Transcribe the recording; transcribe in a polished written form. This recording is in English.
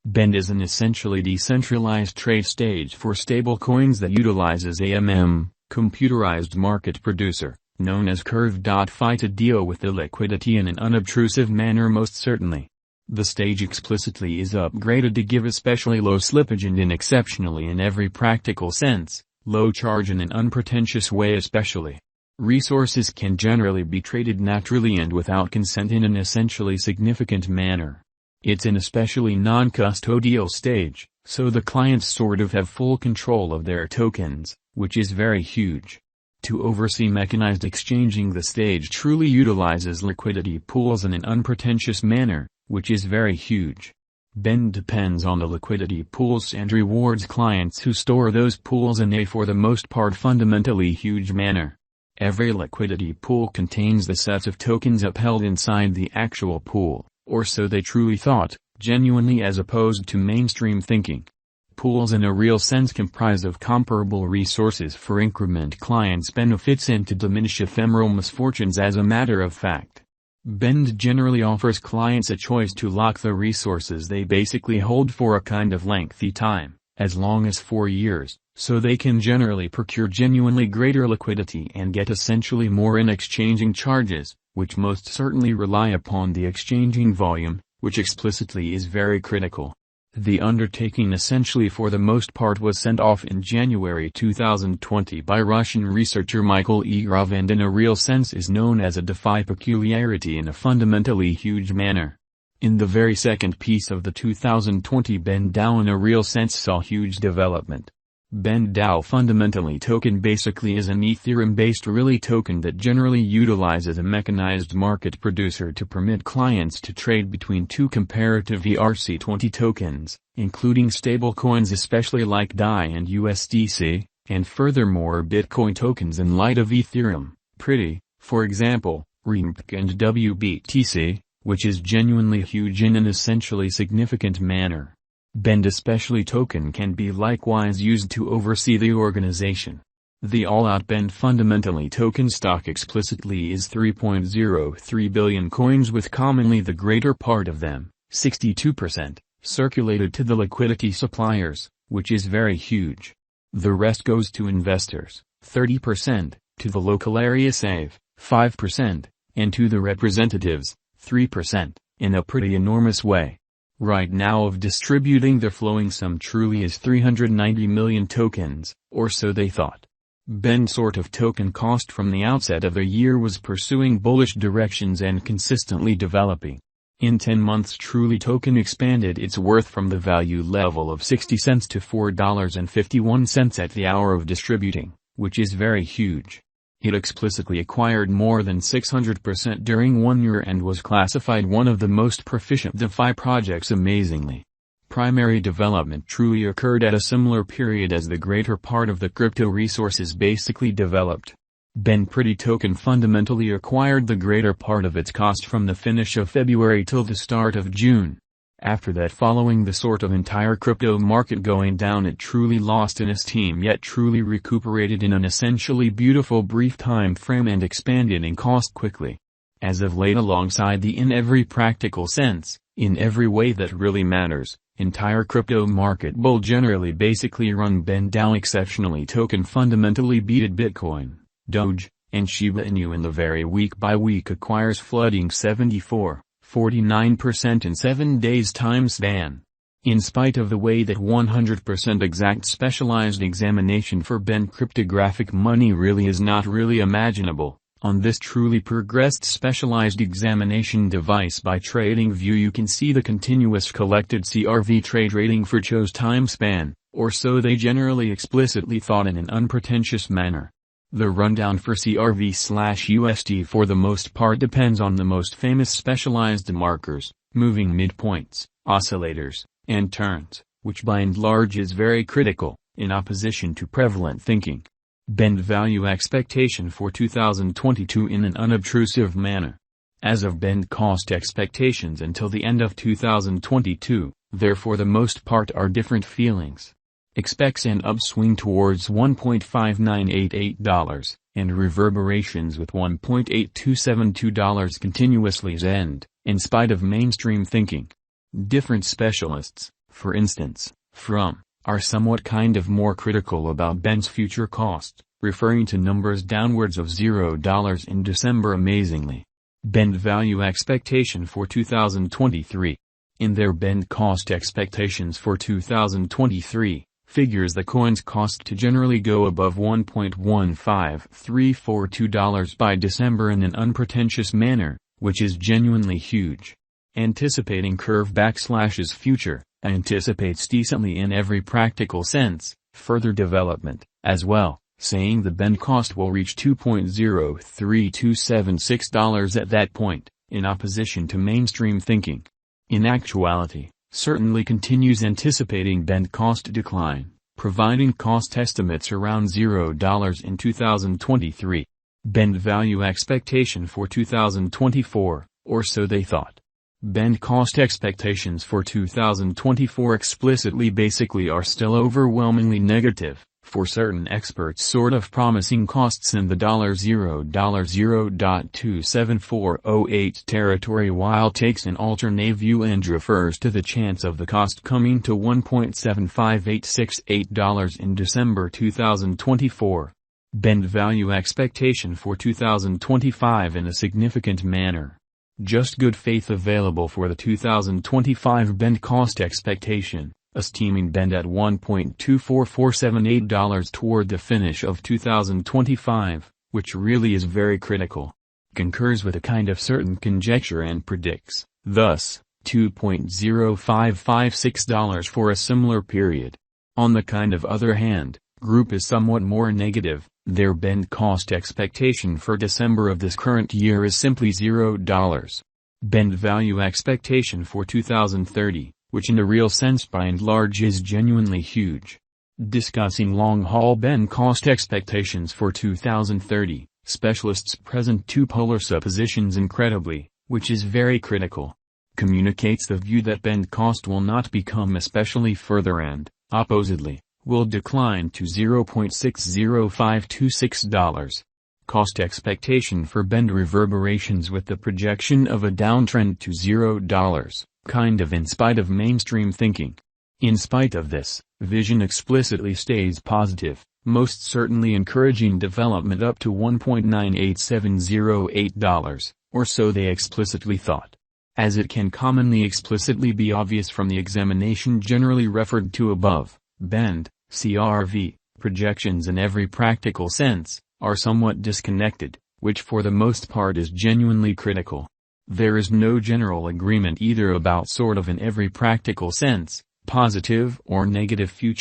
Bend is an essentially decentralized trade stage for stablecoins that utilizes AMM, computerized market producer, known as Curve.fi, to deal with the liquidity in an unobtrusive manner. Most certainly, the stage explicitly is upgraded to give especially low slippage and in exceptionally in every practical sense, low charge in an unpretentious way. Especially, resources can generally be traded naturally and without consent in an essentially significant manner. It's an especially non-custodial stage, so the clients sort of have full control of their tokens, which is very huge. To oversee mechanized exchanging, the stage truly utilizes liquidity pools in an unpretentious manner, which is very huge. Bend depends on the liquidity pools and rewards clients who store those pools in a for the most part fundamentally huge manner. Every liquidity pool contains the sets of tokens upheld inside the actual pool, or so they truly thought, genuinely, as opposed to mainstream thinking. Pools in a real sense comprise of comparable resources for increment clients' benefits and to diminish ephemeral misfortunes. As a matter of fact, Bend generally offers clients a choice to lock the resources they basically hold for a kind of lengthy time, as long as 4 years, so they can generally procure genuinely greater liquidity and get essentially more in exchanging charges, which most certainly rely upon the exchanging volume, which explicitly is very critical. The undertaking essentially for the most part was sent off in January 2020 by Russian researcher Michael Egorov, and in a real sense is known as a DeFi peculiarity in a fundamentally huge manner. In the very second piece of the 2020 Bend DAO, in a real sense saw huge development. Bend DAO fundamentally token basically is an Ethereum-based really token that generally utilizes a mechanized market producer to permit clients to trade between two comparative ERC20 tokens, including stablecoins especially like DAI and USDC, and furthermore Bitcoin tokens in light of Ethereum, pretty, for example, REMP and WBTC, which is genuinely huge in an essentially significant manner. Bend especially token can be likewise used to oversee the organization. The all-out Bend fundamentally token stock explicitly is 3.03 billion coins, with commonly the greater part of them, 62%, circulated to the liquidity suppliers, which is very huge. The rest goes to investors, 30%, to the local area save, 5%, and to the representatives, 3%, in a pretty enormous way. Right now of distributing the flowing sum truly is 390 million tokens, or so they thought. Bend sort of token cost from the outset of the year was pursuing bullish directions and consistently developing. In 10 months truly token expanded its worth from the value level of 60 cents to $4.51 at the hour of distributing, which is very huge. It explicitly acquired more than 600% during 1 year and was classified one of the most proficient DeFi projects. Amazingly, primary development truly occurred at a similar period as the greater part of the crypto resources basically developed. Bend Pretty token fundamentally acquired the greater part of its cost from the finish of February till the start of June. After that, following the sort of entire crypto market going down, it truly lost in esteem yet truly recuperated in an essentially beautiful brief time frame and expanded in cost quickly. As of late, alongside the in every practical sense, in every way that really matters, entire crypto market bull generally basically run Bend DAO exceptionally token fundamentally beated Bitcoin, Doge, and Shiba Inu in the very week by week acquires flooding 49% in 7 days time span. In spite of the way that 100% exact specialized examination for Bend cryptographic money really is not really imaginable, on this truly progressed specialized examination device by TradingView you can see the continuous collected CRV trade rating for Cho's time span, or so they generally explicitly thought in an unpretentious manner. The rundown for CRV/USD for the most part depends on the most famous specialized markers, moving midpoints, oscillators, and turns, which by and large is very critical, in opposition to prevalent thinking. Bend value expectation for 2022 in an unobtrusive manner. As of Bend cost expectations until the end of 2022, there for the most part are different feelings. Expects an upswing towards $1.5988, and reverberations with $1.8272 continuously end, in spite of mainstream thinking. Different specialists, for instance, from, are somewhat kind of more critical about Ben's future cost, referring to numbers downwards of $0 in December. Amazingly, Bend value expectation for 2023. In their Bend cost expectations for 2023, figures the coin's cost to generally go above $1.15342 by December in an unpretentious manner, which is genuinely huge. Anticipating Curve/'s future, anticipates decently in every practical sense, further development, as well, saying the Bend cost will reach $2.03276 at that point, in opposition to mainstream thinking. In actuality, certainly continues anticipating Bend cost decline, providing cost estimates around $0 in 2023. Bend value expectation for 2024, or so they thought. Bend cost expectations for 2024 explicitly basically are still overwhelmingly negative, for certain experts sort of promising costs in the $0.0.27408 territory, while takes an alternate view and refers to the chance of the cost coming to $1.75868 in December 2024. Bend value expectation for 2025 in a significant manner. Just good faith available for the 2025 Bend cost expectation, esteeming Bend at $1.24478 toward the finish of 2025, which really is very critical. Concurs with a kind of certain conjecture and predicts, thus, $2.0556 for a similar period. On the kind of other hand, group is somewhat more negative. Their Bend cost expectation for December of this current year is simply $0. Bend value expectation for 2030, which in a real sense by and large is genuinely huge. Discussing long-haul Bend cost expectations for 2030, specialists present two polar suppositions incredibly, which is very critical. Communicates the view that Bend cost will not become especially further and, oppositely, will decline to $0.60526. Cost expectation for Bend reverberations with the projection of a downtrend to $0, kind of in spite of mainstream thinking. In spite of this, vision explicitly stays positive, most certainly encouraging development up to $1.98708, or so they explicitly thought. As it can commonly explicitly be obvious from the examination generally referred to above, Bend, CRV, projections in every practical sense, are somewhat disconnected, which for the most part is genuinely critical. There is no general agreement either about sort of in every practical sense, positive or negative future.